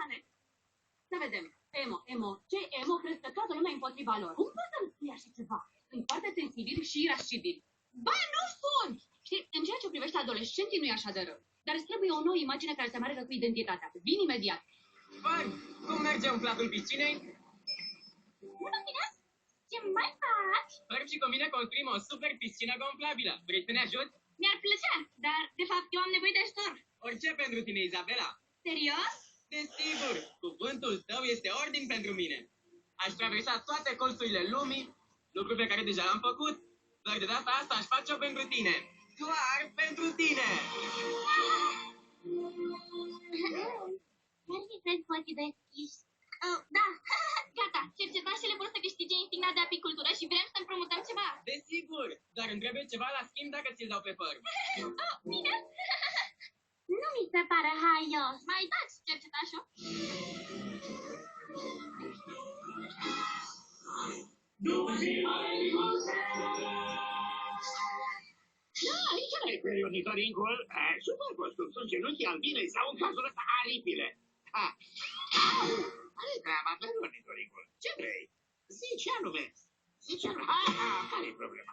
Alex, să vedem. Emo. Ce emo? Cred că toată lumea împotriva lor. Cum poți să-mi spui așa ceva? Sunt foarte sensibili și irascibili. Ba, nu sunt! Știi, în ceea ce privește adolescenții nu e așa de rău. Dar îți trebuie o nouă imagine care să meargă cu identitatea. Vin imediat. Fan, cum merge în platul piscinei? Bună, bine! Ce mai faci? Herb și cu mine construim o super piscină gonflabilă. Vrei să ne ajut? Mi-ar plăcea, dar de fapt eu am nevoie de ajutor. Orice pentru tine, Izabela. Serios? Desigur, cuvântul tău este ordin pentru mine. Aș traversa toate colțurile lumii, lucru pe care deja l-am făcut, dar de data asta aș face-o pentru tine. Doar pentru tine! Mergi crezi cu ochii deschiși. Da, gata, cercetașele vor să câștige insigna de apicultură și vrem să împrumutăm ceva. Desigur, dar îmi trebuie ceva la schimb dacă ți-l dau pe păr. Bine? Nu mi se pare haios. Mai dați cercetașul? Aici nu e periodicorincul. Super costum, sunt genunchii albinei sau în cazul ăsta aripile. Care-i treaba, periodicorincul? Ce vrei? Zici anume. Care-i problema?